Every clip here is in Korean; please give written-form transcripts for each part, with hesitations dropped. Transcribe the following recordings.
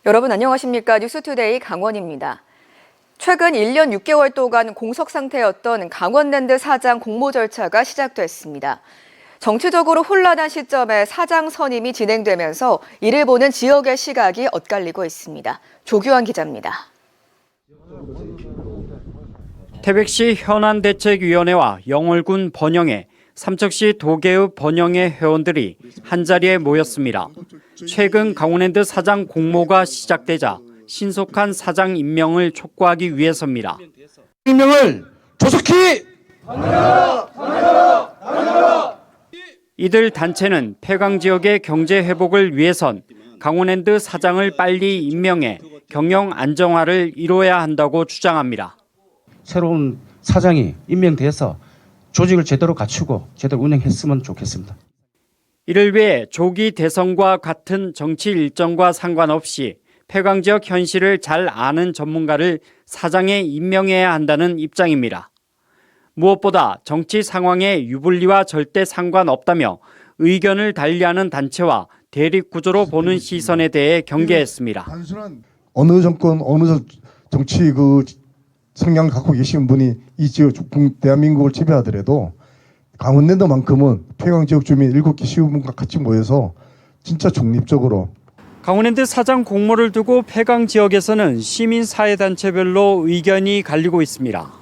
여러분 안녕하십니까? 뉴스투데이 강원입니다. 최근 1년 6개월 동안 공석 상태였던 강원랜드 사장 공모 절차가 시작됐습니다. 정치적으로 혼란한 시점에 사장 선임이 진행되면서 이를 보는 지역의 시각이 엇갈리고 있습니다. 조규환 기자입니다. 태백시 현안대책위원회와 영월군 번영회, 삼척시 도계읍 번영회 회원들이 한자리에 모였습니다. 최근 강원랜드 사장 공모가 시작되자 신속한 사장 임명을 촉구하기 위해서입니다. 임명을 조속히 이들 단체는 폐광 지역의 경제 회복을 위해선 강원랜드 사장을 빨리 임명해 경영 안정화를 이뤄야 한다고 주장합니다. 새로운 사장이 임명돼서 조직을 제대로 갖추고 제대로 운영했으면 좋겠습니다. 이를 위해 조기 대선과 같은 정치 일정과 상관없이 폐광 지역 현실을 잘 아는 전문가를 사장에 임명해야 한다는 입장입니다. 무엇보다 정치 상황의 유불리와 절대 상관없다며 의견을 달리하는 단체와 대립 구조로 보는 시선에 대해 경계했습니다. 어느 정권, 어느 정치 성향을 갖고 계신 분이 이 지역 대한민국을 지배하더라도 강원랜드만큼은 폐광 지역 주민 7개 시군과 같이 모여서 진짜 중립적으로 강원랜드 사장 공모를 두고 폐광 지역에서는 시민사회단체별로 의견이 갈리고 있습니다.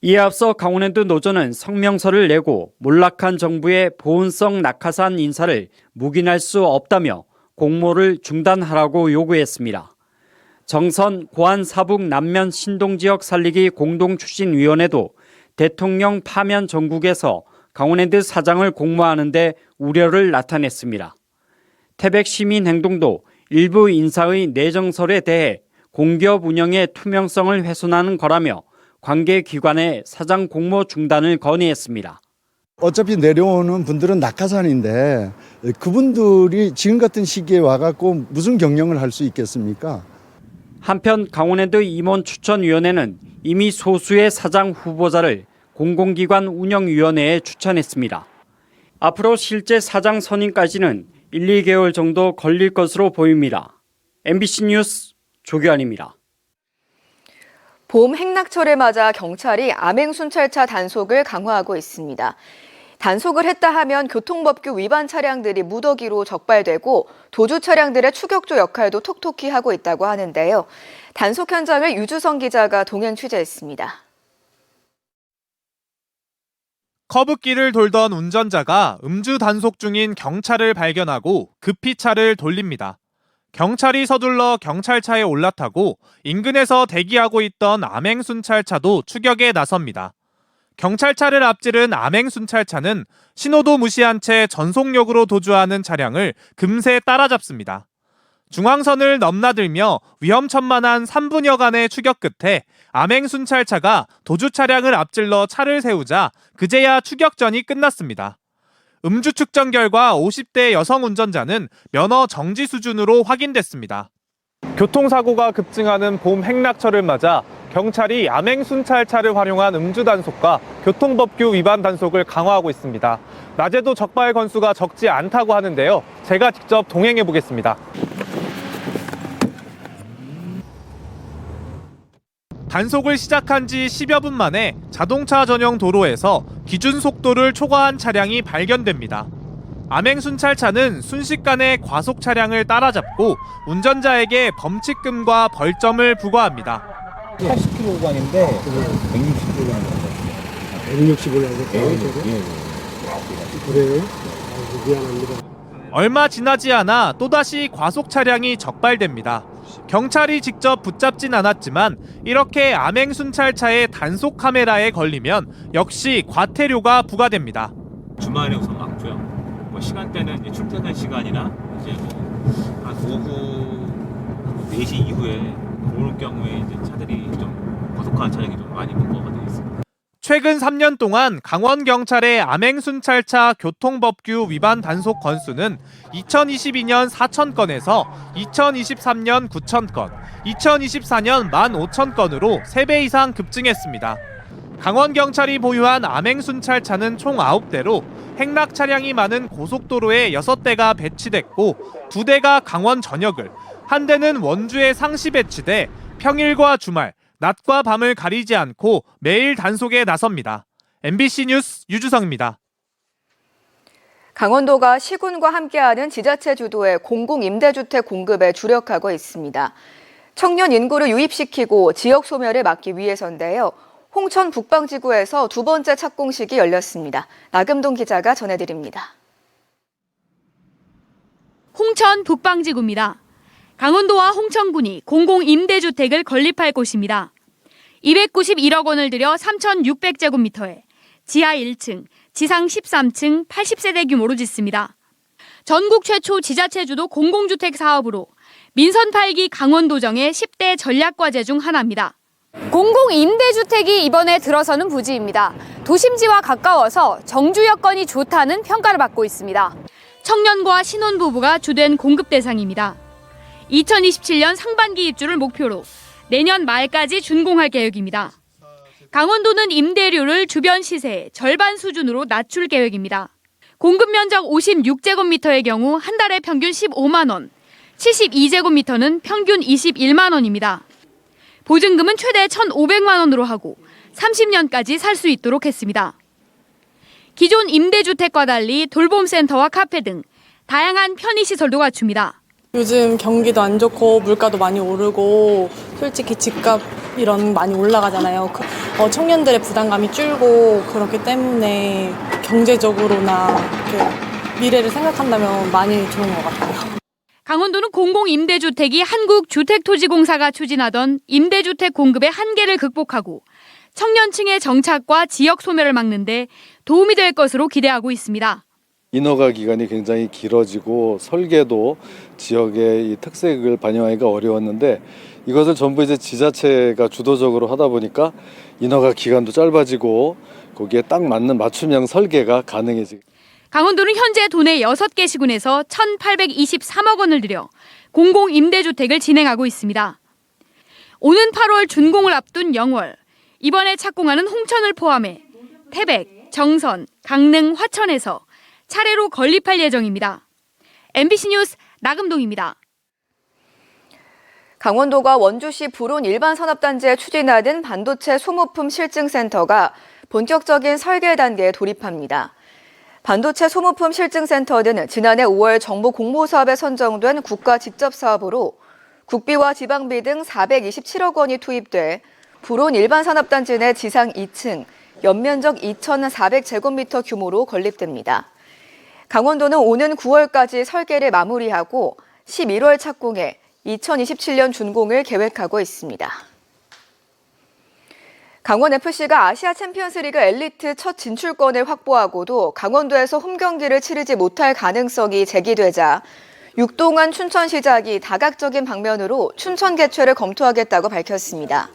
이에 앞서 강원랜드 노조는 성명서를 내고 몰락한 정부의 보훈성 낙하산 인사를 묵인할 수 없다며 공모를 중단하라고 요구했습니다. 정선 고안 사북 남면 신동지역 살리기 공동추진위원회도 대통령 파면 전국에서 강원랜드 사장을 공모하는 데 우려를 나타냈습니다. 태백 시민행동도 일부 인사의 내정설에 대해 공기업 운영의 투명성을 훼손하는 거라며 관계기관에 사장 공모 중단을 건의했습니다. 어차피 내려오는 분들은 낙하산인데 그분들이 지금 같은 시기에 와갖고 무슨 경영을 할 수 있겠습니까? 한편 강원랜드 임원추천위원회는 이미 소수의 사장 후보자를 공공기관 운영위원회에 추천했습니다. 앞으로 실제 사장 선임까지는 1, 2개월 정도 걸릴 것으로 보입니다. MBC 뉴스 조규환입니다. 봄 행락철을 맞아 경찰이 암행순찰차 단속을 강화하고 있습니다. 단속을 했다 하면 교통법규 위반 차량들이 무더기로 적발되고 도주 차량들의 추격조 역할도 톡톡히 하고 있다고 하는데요. 단속 현장을 유주성 기자가 동행 취재했습니다. 커브길을 돌던 운전자가 음주 단속 중인 경찰을 발견하고 급히 차를 돌립니다. 경찰이 서둘러 경찰차에 올라타고 인근에서 대기하고 있던 암행순찰차도 추격에 나섭니다. 경찰차를 앞지른 암행순찰차는 신호도 무시한 채 전속력으로 도주하는 차량을 금세 따라잡습니다. 중앙선을 넘나들며 위험천만한 3분여간의 추격 끝에 암행순찰차가 도주 차량을 앞질러 차를 세우자 그제야 추격전이 끝났습니다. 음주 측정 결과 50대 여성 운전자는 면허 정지 수준으로 확인됐습니다. 교통사고가 급증하는 봄 행락철을 맞아 경찰이 암행순찰차를 활용한 음주 단속과 교통법규 위반 단속을 강화하고 있습니다. 낮에도 적발 건수가 적지 않다고 하는데요. 제가 직접 동행해 보겠습니다. 단속을 시작한 지 10여 분 만에 자동차 전용 도로에서 기준 속도를 초과한 차량이 발견됩니다. 암행순찰차는 순식간에 과속 차량을 따라잡고 운전자에게 범칙금과 벌점을 부과합니다. 80km 구간인데 160km 구간 160km 그래요? 미안합니다. 얼마 지나지 않아 또다시 과속 차량이 적발됩니다. 경찰이 직접 붙잡진 않았지만 이렇게 암행순찰차의 단속 카메라에 걸리면 역시 과태료가 부과됩니다. 주말에 우선 많고요. 뭐 시간대는 이제 출퇴근 시간이나 이제 한 오후 4시 이후에 그럴 경우에 이제 차들이 좀 과속한 차량이 좀 많이 문제가 되어 있습니다. 최근 3년 동안 강원경찰의 암행순찰차 교통법규 위반 단속 건수는 2022년 4,000건에서 2023년 9,000건, 2024년 15,000건으로 3배 이상 급증했습니다. 강원경찰이 보유한 암행순찰차는 총 9대로 행락 차량이 많은 고속도로에 6대가 배치됐고 2대가 강원 전역을, 한 대는 원주에 상시 배치돼 평일과 주말, 낮과 밤을 가리지 않고 매일 단속에 나섭니다. MBC 뉴스 유주성입니다. 강원도가 시군과 함께하는 지자체 주도의 공공임대주택 공급에 주력하고 있습니다. 청년 인구를 유입시키고 지역 소멸을 막기 위해서인데요. 홍천 북방지구에서 두 번째 착공식이 열렸습니다. 나금동 기자가 전해드립니다. 홍천 북방지구입니다. 강원도와 홍천군이 공공임대주택을 건립할 곳입니다. 291억 원을 들여 3,600제곱미터에 지하 1층, 지상 13층 80세대 규모로 짓습니다. 전국 최초 지자체 주도 공공주택 사업으로 민선 8기 강원도정의 10대 전략과제 중 하나입니다. 공공임대주택이 이번에 들어서는 부지입니다. 도심지와 가까워서 정주 여건이 좋다는 평가를 받고 있습니다. 청년과 신혼부부가 주된 공급 대상입니다. 2027년 상반기 입주를 목표로 내년 말까지 준공할 계획입니다. 강원도는 임대료를 주변 시세의 절반 수준으로 낮출 계획입니다. 공급 면적 56제곱미터의 경우 한 달에 평균 15만 원, 72제곱미터는 평균 21만 원입니다. 보증금은 최대 1,500만 원으로 하고 30년까지 살 수 있도록 했습니다. 기존 임대주택과 달리 돌봄센터와 카페 등 다양한 편의시설도 갖춥니다. 요즘 경기도 안 좋고 물가도 많이 오르고 솔직히 집값 이런 많이 올라가잖아요. 청년들의 부담감이 줄고 그렇기 때문에 경제적으로나 미래를 생각한다면 많이 좋은 것 같아요. 강원도는 공공임대주택이 한국주택토지공사가 추진하던 임대주택 공급의 한계를 극복하고 청년층의 정착과 지역 소멸을 막는 데 도움이 될 것으로 기대하고 있습니다. 인허가 기간이 굉장히 길어지고 설계도 지역의 이 특색을 반영하기가 어려웠는데 이것을 전부 이제 지자체가 주도적으로 하다 보니까 인허가 기간도 짧아지고 거기에 딱 맞는 맞춤형 설계가 가능해지고. 강원도는 현재 도내 6개 시군에서 1,823억 원을 들여 공공임대주택을 진행하고 있습니다. 오는 8월 준공을 앞둔 영월, 이번에 착공하는 홍천을 포함해 태백, 정선, 강릉, 화천에서 차례로 건립할 예정입니다. MBC 뉴스 나금동입니다. 강원도가 원주시 불온 일반산업단지에 추진하는 반도체 소모품 실증센터가 본격적인 설계 단계에 돌입합니다. 반도체 소모품 실증센터는 지난해 5월 정부 공모사업에 선정된 국가 직접사업으로 국비와 지방비 등 427억 원이 투입돼 불온 일반산업단지 내 지상 2층, 연면적 2,400제곱미터 규모로 건립됩니다. 강원도는 오는 9월까지 설계를 마무리하고 11월 착공해 2027년 준공을 계획하고 있습니다. 강원FC가 아시아 챔피언스리그 엘리트 첫 진출권을 확보하고도 강원도에서 홈경기를 치르지 못할 가능성이 제기되자 육동안 춘천시장이 다각적인 방면으로 춘천 개최를 검토하겠다고 밝혔습니다.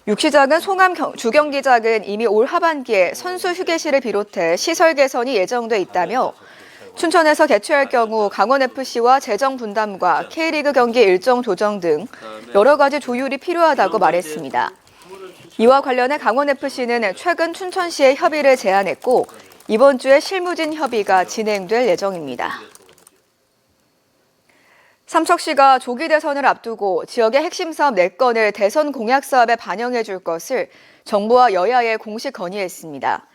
육 시장은 송암 주경기장은 이미 올 하반기에 선수 휴게실을 비롯해 시설 개선이 예정돼 있다며 춘천에서 개최할 경우 강원FC와 재정 분담과 K리그 경기 일정 조정 등 여러 가지 조율이 필요하다고 말했습니다. 이와 관련해 강원FC는 최근 춘천시에 협의를 제안했고 이번 주에 실무진 협의가 진행될 예정입니다. 삼척시가 조기 대선을 앞두고 지역의 핵심 사업 4건을 대선 공약 사업에 반영해 줄 것을 정부와 여야에 공식 건의했습니다.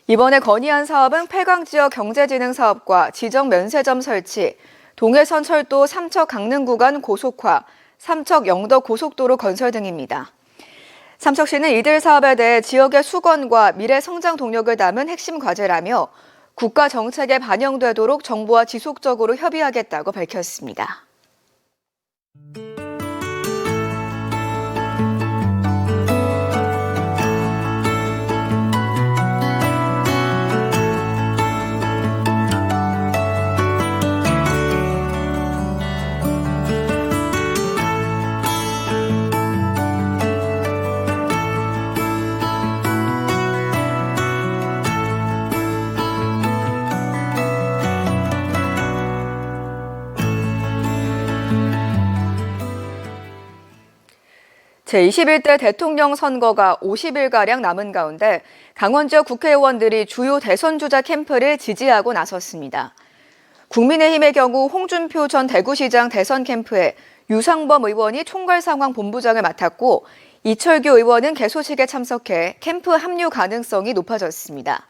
이번에 건의한 사업은 폐광지역 경제진흥사업과 지정 면세점 설치, 동해선 철도 삼척 강릉 구간 고속화, 삼척 영덕 고속도로 건설 등입니다. 삼척시는 이들 사업에 대해 지역의 수건과 미래 성장 동력을 담은 핵심 과제라며 국가 정책에 반영되도록 정부와 지속적으로 협의하겠다고 밝혔습니다. 제21대 대통령 선거가 50일가량 남은 가운데 강원 지역 국회의원들이 주요 대선 주자 캠프를 지지하고 나섰습니다. 국민의힘의 경우 홍준표 전 대구시장 대선 캠프에 유상범 의원이 총괄상황본부장을 맡았고 이철규 의원은 개소식에 참석해 캠프 합류 가능성이 높아졌습니다.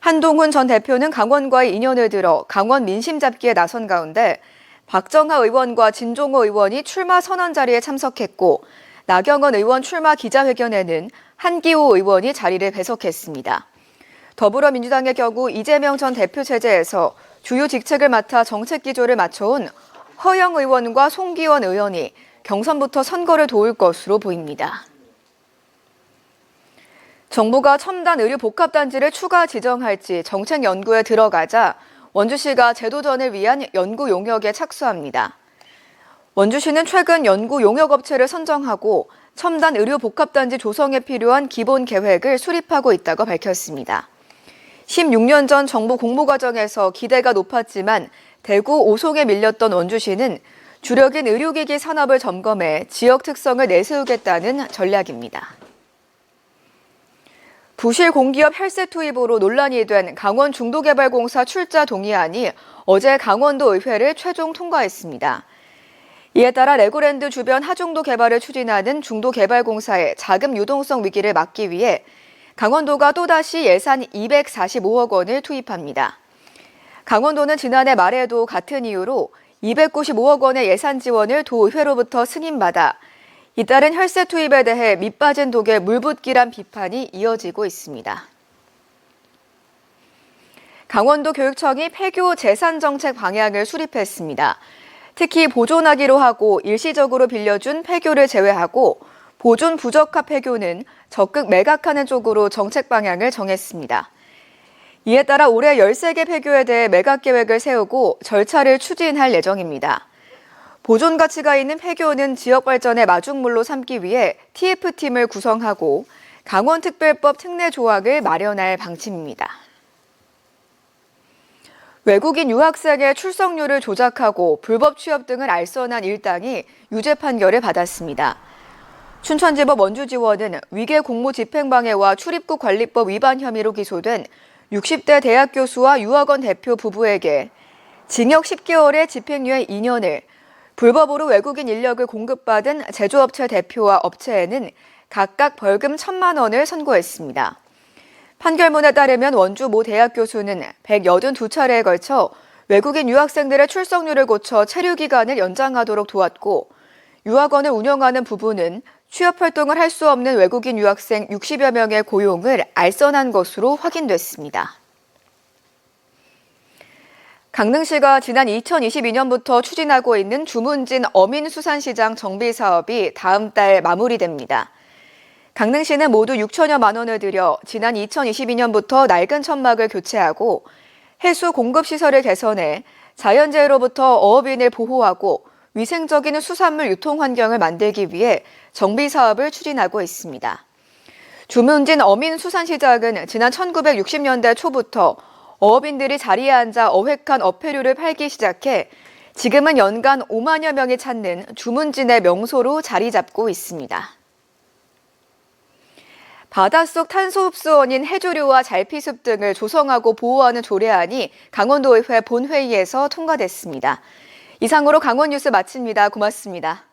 한동훈 전 대표는 강원과의 인연을 들어 강원 민심 잡기에 나선 가운데 박정하 의원과 진종호 의원이 출마 선언 자리에 참석했고 나경원 의원 출마 기자회견에는 한기호 의원이 자리를 배석했습니다. 더불어민주당의 경우 이재명 전 대표 체제에서 주요 직책을 맡아 정책 기조를 맞춰온 허영 의원과 송기원 의원이 경선부터 선거를 도울 것으로 보입니다. 정부가 첨단 의료 복합단지를 추가 지정할지 정책 연구에 들어가자 원주시가 제도전을 위한 연구 용역에 착수합니다. 원주시는 최근 연구 용역 업체를 선정하고 첨단 의료 복합단지 조성에 필요한 기본 계획을 수립하고 있다고 밝혔습니다. 16년 전 정부 공모 과정에서 기대가 높았지만 대구 오송에 밀렸던 원주시는 주력인 의료기기 산업을 점검해 지역 특성을 내세우겠다는 전략입니다. 부실 공기업 혈세 투입으로 논란이 된 강원 중도개발공사 출자 동의안이 어제 강원도 의회를 최종 통과했습니다. 이에 따라 레고랜드 주변 하중도 개발을 추진하는 중도개발공사의 자금 유동성 위기를 막기 위해 강원도가 또다시 예산 245억 원을 투입합니다. 강원도는 지난해 말에도 같은 이유로 295억 원의 예산 지원을 도의회로부터 승인받아 잇따른 혈세 투입에 대해 밑빠진 독에 물 붓기란 비판이 이어지고 있습니다. 강원도 교육청이 폐교 재산 정책 방향을 수립했습니다. 특히 보존하기로 하고 일시적으로 빌려준 폐교를 제외하고 보존 부적합 폐교는 적극 매각하는 쪽으로 정책 방향을 정했습니다. 이에 따라 올해 13개 폐교에 대해 매각 계획을 세우고 절차를 추진할 예정입니다. 보존 가치가 있는 폐교는 지역 발전의 마중물로 삼기 위해 TF팀을 구성하고 강원특별법 특례 조항을 마련할 방침입니다. 외국인 유학생의 출석률을 조작하고 불법 취업 등을 알선한 일당이 유죄 판결을 받았습니다. 춘천지법 원주지원은 위계 공무 집행방해와 출입국 관리법 위반 혐의로 기소된 60대 대학 교수와 유학원 대표 부부에게 징역 10개월에 집행유예 2년을, 불법으로 외국인 인력을 공급받은 제조업체 대표와 업체에는 각각 벌금 1,000만 원을 선고했습니다. 판결문에 따르면 원주 모 대학 교수는 182차례에 걸쳐 외국인 유학생들의 출석률을 고쳐 체류 기간을 연장하도록 도왔고, 유학원을 운영하는 부부는 취업 활동을 할 수 없는 외국인 유학생 60여 명의 고용을 알선한 것으로 확인됐습니다. 강릉시가 지난 2022년부터 추진하고 있는 주문진 어민수산시장 정비 사업이 다음 달 마무리됩니다. 강릉시는 모두 6천여만 원을 들여 지난 2022년부터 낡은 천막을 교체하고 해수 공급시설을 개선해 자연재해로부터 어업인을 보호하고 위생적인 수산물 유통 환경을 만들기 위해 정비 사업을 추진하고 있습니다. 주문진 어민수산시장은 지난 1960년대 초부터 어업인들이 자리에 앉아 어획한 어패류를 팔기 시작해 지금은 연간 5만여 명이 찾는 주문진의 명소로 자리 잡고 있습니다. 바닷속 탄소 흡수원인 해조류와 잘피숲 등을 조성하고 보호하는 조례안이 강원도의회 본회의에서 통과됐습니다. 이상으로 강원뉴스 마칩니다. 고맙습니다.